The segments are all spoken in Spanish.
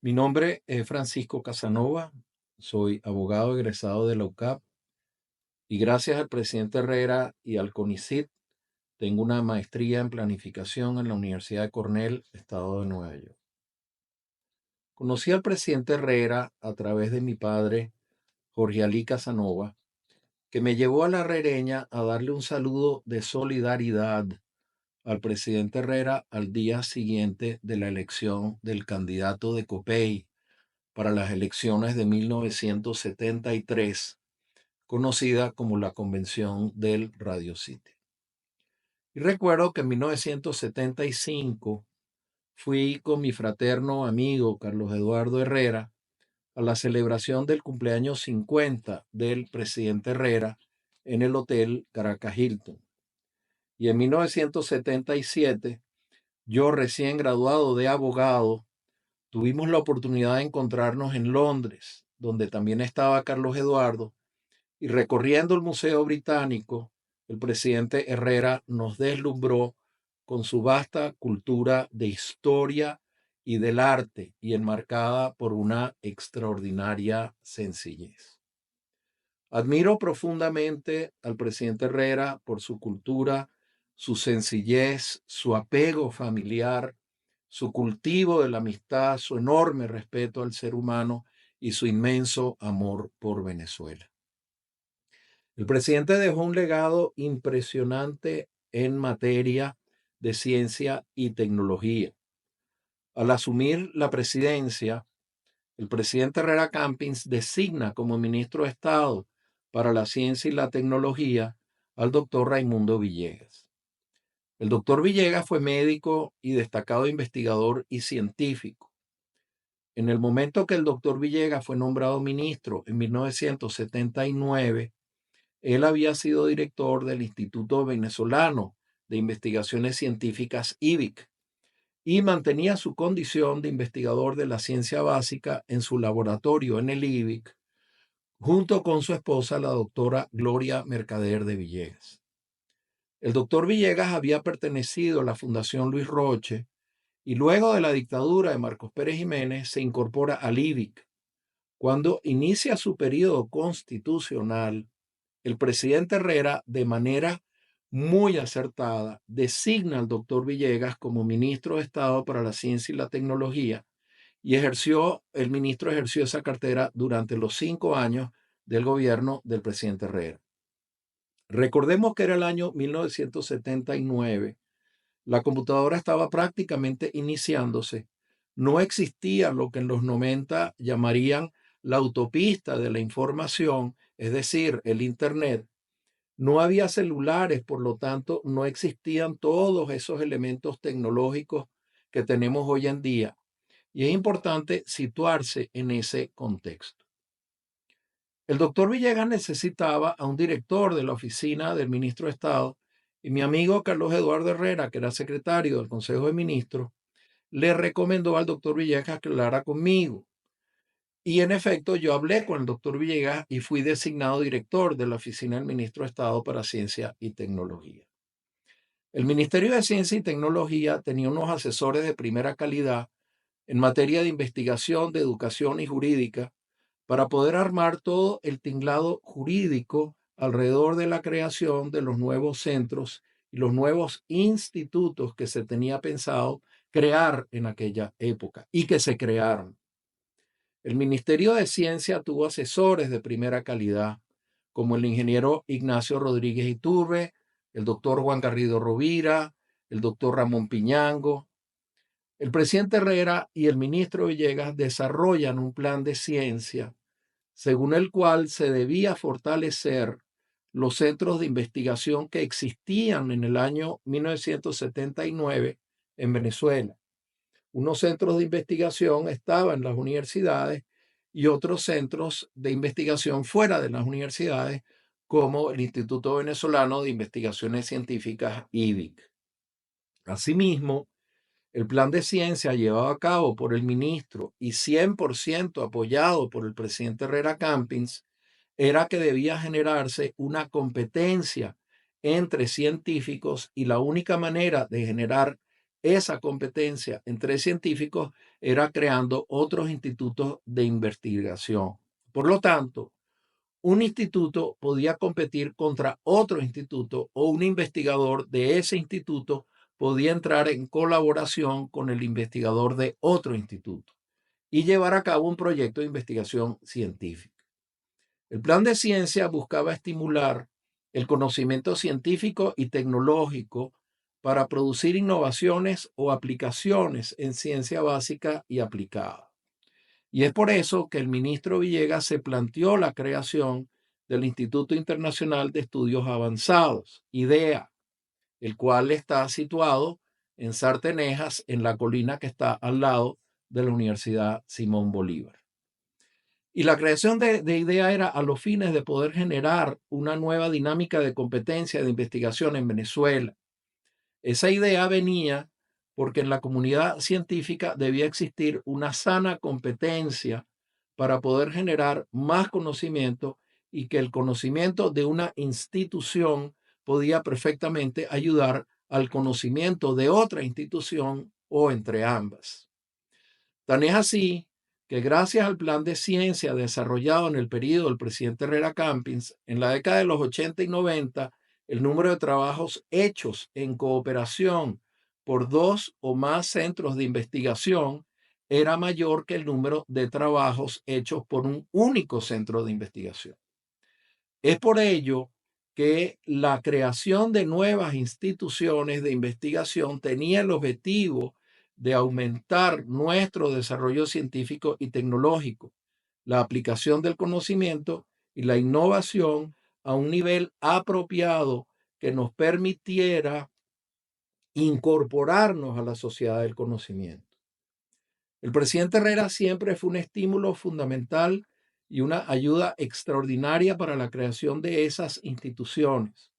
Mi nombre es Francisco Casanova, soy abogado egresado de la UCAP y gracias al presidente Herrera y al CONICYT tengo una maestría en planificación en la Universidad de Cornell, Estado de Nueva York. Conocí al presidente Herrera a través de mi padre, Jorge Alí Casanova, que me llevó a la Rereña a darle un saludo de solidaridad al presidente Herrera al día siguiente de la elección del candidato de COPEI para las elecciones de 1973, conocida como la Convención del Radio City. Y recuerdo que en 1975 fui con mi fraterno amigo Carlos Eduardo Herrera a la celebración del cumpleaños 50 del presidente Herrera en el Hotel Caracas Hilton. Y en 1977, yo recién graduado de abogado, tuvimos la oportunidad de encontrarnos en Londres, donde también estaba Carlos Eduardo, y recorriendo el Museo Británico, el presidente Herrera nos deslumbró con su vasta cultura de historia y del arte y enmarcada por una extraordinaria sencillez. Admiro profundamente al presidente Herrera por su cultura, su sencillez, su apego familiar, su cultivo de la amistad, su enorme respeto al ser humano y su inmenso amor por Venezuela. El presidente dejó un legado impresionante en materia de ciencia y tecnología. Al asumir la presidencia, el presidente Herrera Campins designa como ministro de Estado para la Ciencia y la Tecnología al doctor Raimundo Villegas. El doctor Villegas fue médico y destacado investigador y científico. En el momento que el doctor Villegas fue nombrado ministro en 1979, él había sido director del Instituto Venezolano de Investigaciones Científicas IVIC y mantenía su condición de investigador de la ciencia básica en su laboratorio en el IVIC, junto con su esposa, la doctora Gloria Mercader de Villegas. El doctor Villegas había pertenecido a la Fundación Luis Roche y luego de la dictadura de Marcos Pérez Jiménez se incorpora al IVIC. Cuando inicia su periodo constitucional, el presidente Herrera, de manera muy acertada, designa al doctor Villegas como ministro de Estado para la Ciencia y la Tecnología y el ministro ejerció esa cartera durante los 5 años del gobierno del presidente Herrera. Recordemos que era el año 1979, la computadora estaba prácticamente iniciándose, no existía lo que en los 90 llamarían la autopista de la información, es decir, el Internet. No había celulares, por lo tanto, no existían todos esos elementos tecnológicos que tenemos hoy en día. Y es importante situarse en ese contexto. El doctor Villegas necesitaba a un director de la oficina del ministro de Estado y mi amigo Carlos Eduardo Herrera, que era secretario del Consejo de Ministros, le recomendó al doctor Villegas que hablara conmigo. Y en efecto, yo hablé con el doctor Villegas y fui designado director de la oficina del ministro de Estado para Ciencia y Tecnología. El Ministerio de Ciencia y Tecnología tenía unos asesores de primera calidad en materia de investigación, de educación y jurídica para poder armar todo el tinglado jurídico alrededor de la creación de los nuevos centros y los nuevos institutos que se tenía pensado crear en aquella época y que se crearon. El Ministerio de Ciencia tuvo asesores de primera calidad, como el ingeniero Ignacio Rodríguez Iturbe, el doctor Juan Garrido Rovira, el doctor Ramón Piñango. El presidente Herrera y el ministro Villegas desarrollan un plan de ciencia según el cual se debía fortalecer los centros de investigación que existían en el año 1979 en Venezuela. Unos centros de investigación estaban en las universidades y otros centros de investigación fuera de las universidades, como el Instituto Venezolano de Investigaciones Científicas, IVIC. Asimismo, el plan de ciencia llevado a cabo por el ministro y 100% apoyado por el presidente Herrera Campins era que debía generarse una competencia entre científicos y la única manera de generar esa competencia entre científicos era creando otros institutos de investigación. Por lo tanto, un instituto podía competir contra otro instituto o un investigador de ese instituto podía entrar en colaboración con el investigador de otro instituto y llevar a cabo un proyecto de investigación científica. El plan de ciencia buscaba estimular el conocimiento científico y tecnológico para producir innovaciones o aplicaciones en ciencia básica y aplicada. Y es por eso que el ministro Villegas se planteó la creación del Instituto Internacional de Estudios Avanzados, IDEA, el cual está situado en Sartenejas, en la colina que está al lado de la Universidad Simón Bolívar. Y la creación de IDEA era a los fines de poder generar una nueva dinámica de competencia de investigación en Venezuela. Esa idea venía porque en la comunidad científica debía existir una sana competencia para poder generar más conocimiento y que el conocimiento de una institución podía perfectamente ayudar al conocimiento de otra institución o entre ambas. Tan es así que gracias al plan de ciencia desarrollado en el periodo del presidente Herrera Campins, en la década de los 80 y 90, el número de trabajos hechos en cooperación por dos o más centros de investigación era mayor que el número de trabajos hechos por un único centro de investigación. Es por ello que la creación de nuevas instituciones de investigación tenía el objetivo de aumentar nuestro desarrollo científico y tecnológico, la aplicación del conocimiento y la innovación a un nivel apropiado que nos permitiera incorporarnos a la sociedad del conocimiento. El presidente Herrera siempre fue un estímulo fundamental y una ayuda extraordinaria para la creación de esas instituciones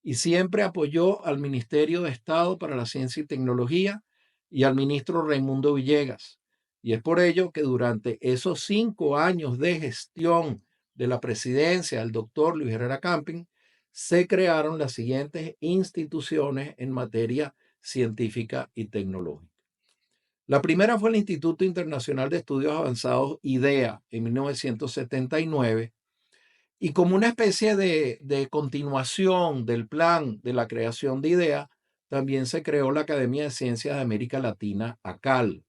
y siempre apoyó al Ministerio de Estado para la Ciencia y Tecnología y al ministro Raimundo Villegas. Y es por ello que durante esos 5 años de gestión de la presidencia del doctor Luis Herrera Camping, se crearon las siguientes instituciones en materia científica y tecnológica. La primera fue el Instituto Internacional de Estudios Avanzados, IDEA, en 1979, y como una especie de continuación del plan de la creación de IDEA, también se creó la Academia de Ciencias de América Latina, ACAL,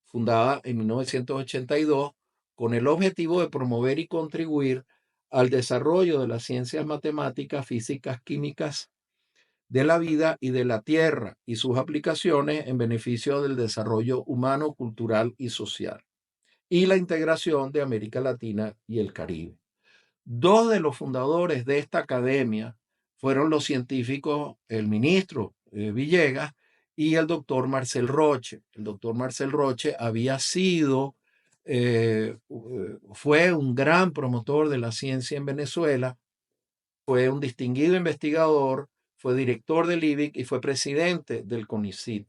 fundada en 1982, con el objetivo de promover y contribuir al desarrollo de las ciencias matemáticas, físicas, químicas, de la vida y de la tierra y sus aplicaciones en beneficio del desarrollo humano, cultural y social, y la integración de América Latina y el Caribe. Dos de los fundadores de esta academia fueron los científicos, el ministro Villegas y el doctor Marcel Roche. El doctor Marcel Roche había sido, fue un gran promotor de la ciencia en Venezuela, fue un distinguido investigador, fue director del IBIC y fue presidente del CONICIT.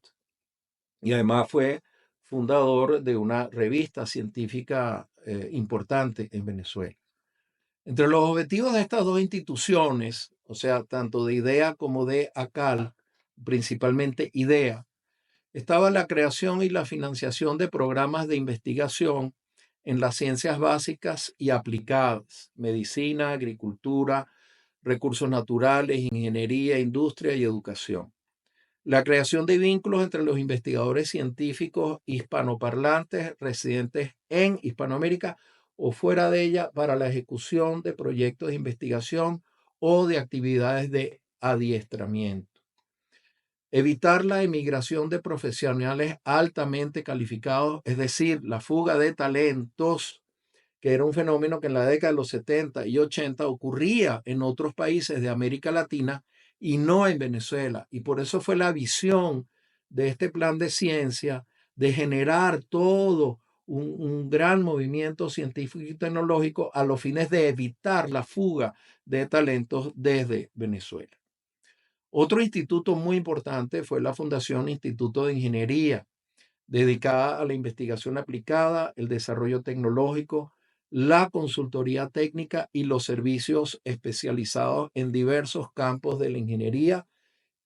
Y además fue fundador de una revista científica importante en Venezuela. Entre los objetivos de estas dos instituciones, o sea, tanto de IDEA como de ACAL, principalmente IDEA, estaba la creación y la financiación de programas de investigación en las ciencias básicas y aplicadas, medicina, agricultura, recursos naturales, ingeniería, industria y educación. La creación de vínculos entre los investigadores científicos hispanoparlantes residentes en Hispanoamérica o fuera de ella para la ejecución de proyectos de investigación o de actividades de adiestramiento. Evitar la emigración de profesionales altamente calificados, es decir, la fuga de talentos, que era un fenómeno que en la década de los 70 y 80 ocurría en otros países de América Latina y no en Venezuela. Y por eso fue la visión de este plan de ciencia de generar todo un gran movimiento científico y tecnológico a los fines de evitar la fuga de talentos desde Venezuela. Otro instituto muy importante fue la Fundación Instituto de Ingeniería, dedicada a la investigación aplicada, el desarrollo tecnológico, la consultoría técnica y los servicios especializados en diversos campos de la ingeniería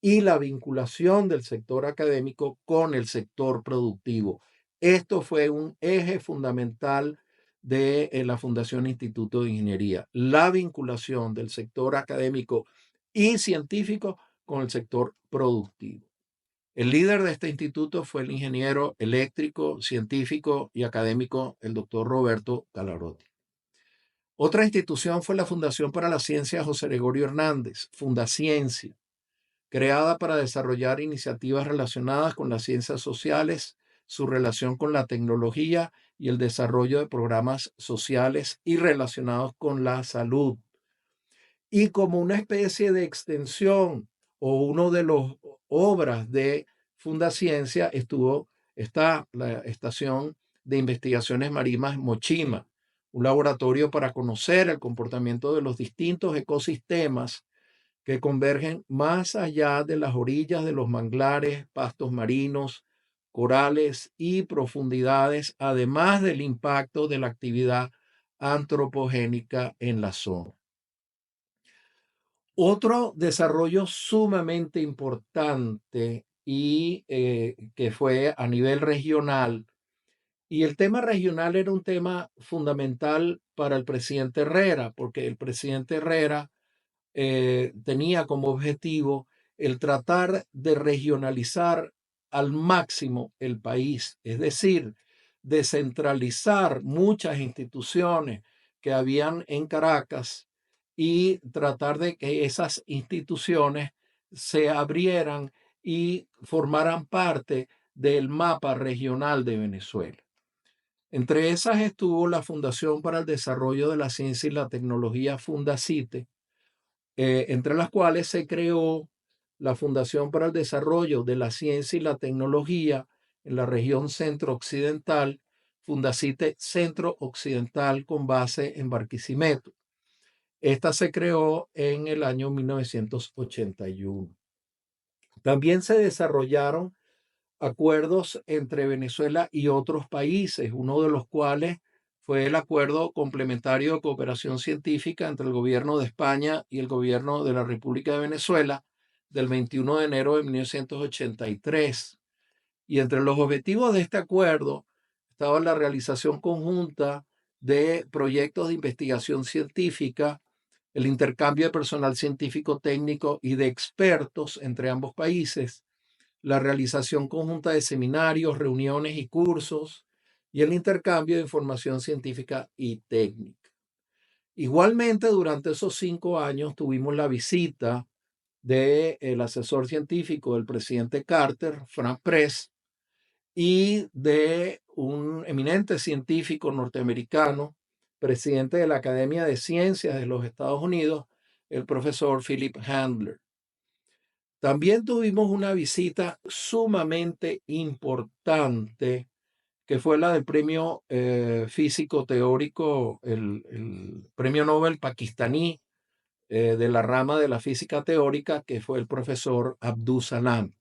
y la vinculación del sector académico con el sector productivo. Esto fue un eje fundamental de la Fundación Instituto de Ingeniería, la vinculación del sector académico y científico con el sector productivo. El líder de este instituto fue el ingeniero eléctrico, científico y académico, el doctor Roberto Galarotti. Otra institución fue la Fundación para la Ciencia José Gregorio Hernández, Fundaciencia, creada para desarrollar iniciativas relacionadas con las ciencias sociales, su relación con la tecnología y el desarrollo de programas sociales y relacionados con la salud. Y como una especie de extensión o uno de los obras de Fundaciencia está la Estación de Investigaciones Marítimas Mochima, un laboratorio para conocer el comportamiento de los distintos ecosistemas que convergen más allá de las orillas de los manglares, pastos marinos, corales y profundidades, además del impacto de la actividad antropogénica en la zona. Otro desarrollo sumamente importante y que fue a nivel regional, y el tema regional era un tema fundamental para el presidente Herrera, porque el presidente Herrera tenía como objetivo el tratar de regionalizar al máximo el país, es decir, descentralizar muchas instituciones que habían en Caracas y tratar de que esas instituciones se abrieran y formaran parte del mapa regional de Venezuela. Entre esas estuvo la Fundación para el Desarrollo de la Ciencia y la Tecnología, Fundacite, entre las cuales se creó la Fundación para el Desarrollo de la Ciencia y la Tecnología en la región centro-occidental, Fundacite Centro Occidental con base en Barquisimeto. Esta se creó en el año 1981. También se desarrollaron acuerdos entre Venezuela y otros países, uno de los cuales fue el acuerdo complementario de cooperación científica entre el gobierno de España y el gobierno de la República de Venezuela del 21 de enero de 1983. Y entre los objetivos de este acuerdo estaba la realización conjunta de proyectos de investigación científica, el intercambio de personal científico técnico y de expertos entre ambos países, la realización conjunta de seminarios, reuniones y cursos, y el intercambio de información científica y técnica. Igualmente, durante esos 5 años tuvimos la visita del asesor científico del presidente Carter, Frank Press, y de un eminente científico norteamericano, presidente de la Academia de Ciencias de los Estados Unidos, el profesor Philip Handler. También tuvimos una visita sumamente importante, que fue la del premio físico teórico, el premio Nobel pakistaní de la rama de la física teórica, que fue el profesor Abdus Salam.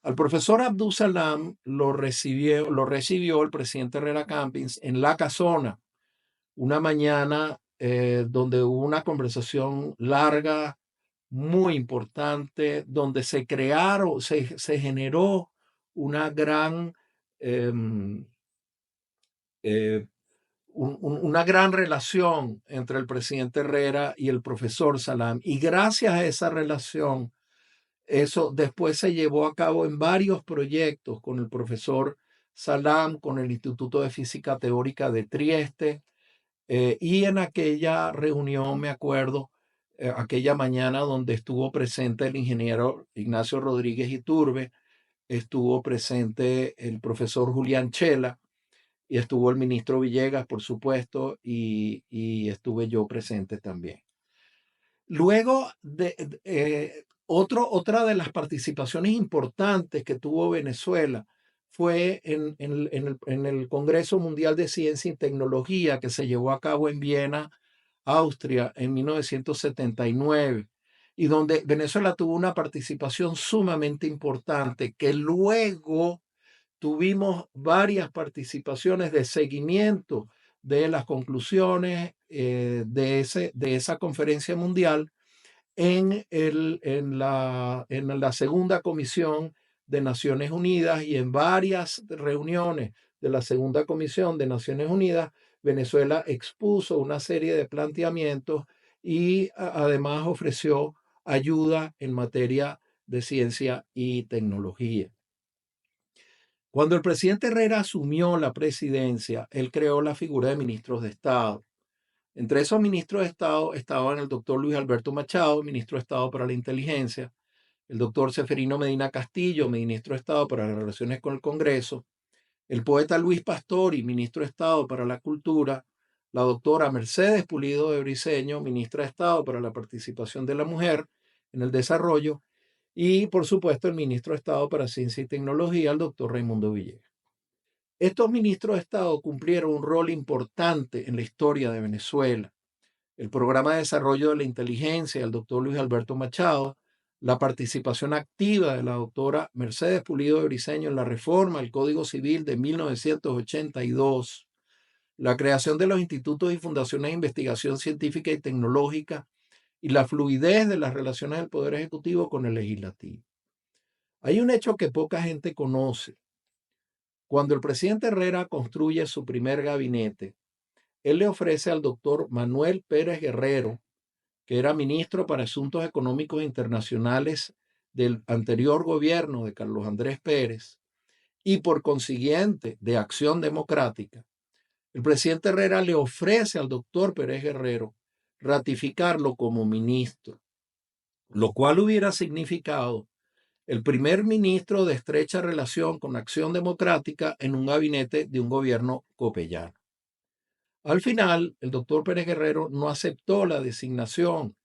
Al profesor Abdus Salam lo recibió el presidente Herrera Campins en La Casona, una mañana donde hubo una conversación larga, muy importante, donde se generó una gran, em, eh, una gran relación entre el presidente Herrera y el profesor Salam. Y gracias a esa relación, eso después se llevó a cabo en varios proyectos con el profesor Salam, con el Instituto de Física Teórica de Trieste, y en aquella reunión, me acuerdo, aquella mañana donde estuvo presente el ingeniero Ignacio Rodríguez Iturbe, estuvo presente el profesor Julián Chela y estuvo el ministro Villegas, por supuesto, y estuve yo presente también. Luego, otra de las participaciones importantes que tuvo Venezuela fue en el Congreso Mundial de Ciencia y Tecnología que se llevó a cabo en Viena, Austria, en 1979, y donde Venezuela tuvo una participación sumamente importante, que luego tuvimos varias participaciones de seguimiento de las conclusiones de esa conferencia mundial en la segunda comisión de Naciones Unidas y en varias reuniones de la segunda comisión de Naciones Unidas, Venezuela expuso una serie de planteamientos y además ofreció ayuda en materia de ciencia y tecnología. Cuando el presidente Herrera asumió la presidencia, él creó la figura de ministros de Estado. Entre esos ministros de Estado estaban el doctor Luis Alberto Machado, ministro de Estado para la Inteligencia, el doctor Seferino Medina Castillo, ministro de Estado para las Relaciones con el Congreso, el poeta Luis Pastori, ministro de Estado para la Cultura, la doctora Mercedes Pulido de Briceño, ministra de Estado para la Participación de la Mujer en el Desarrollo, y por supuesto el ministro de Estado para Ciencia y Tecnología, el doctor Raimundo Villegas. Estos ministros de Estado cumplieron un rol importante en la historia de Venezuela. El programa de desarrollo de la inteligencia del doctor Luis Alberto Machado, la participación activa de la doctora Mercedes Pulido de Briceño en la reforma al Código Civil de 1982, la creación de los institutos y fundaciones de investigación científica y tecnológica y la fluidez de las relaciones del Poder Ejecutivo con el Legislativo. Hay un hecho que poca gente conoce. Cuando el presidente Herrera construye su primer gabinete, él le ofrece al doctor Manuel Pérez Guerrero, que era ministro para Asuntos Económicos Internacionales del anterior gobierno de Carlos Andrés Pérez, y por consiguiente de Acción Democrática, el presidente Herrera le ofrece al doctor Pérez Guerrero ratificarlo como ministro, lo cual hubiera significado el primer ministro de estrecha relación con Acción Democrática en un gabinete de un gobierno copellano. Al final, el doctor Pérez Guerrero no aceptó la designación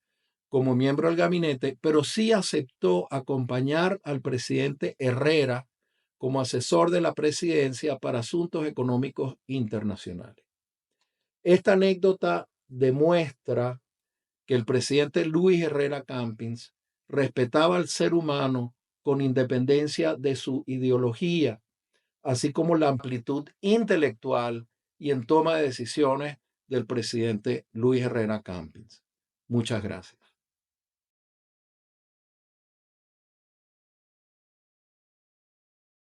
como miembro del gabinete, pero sí aceptó acompañar al presidente Herrera como asesor de la presidencia para asuntos económicos internacionales. Esta anécdota demuestra que el presidente Luis Herrera Campins respetaba al ser humano con independencia de su ideología, así como la amplitud intelectual y en toma de decisiones del presidente Luis Herrera Campins. Muchas gracias.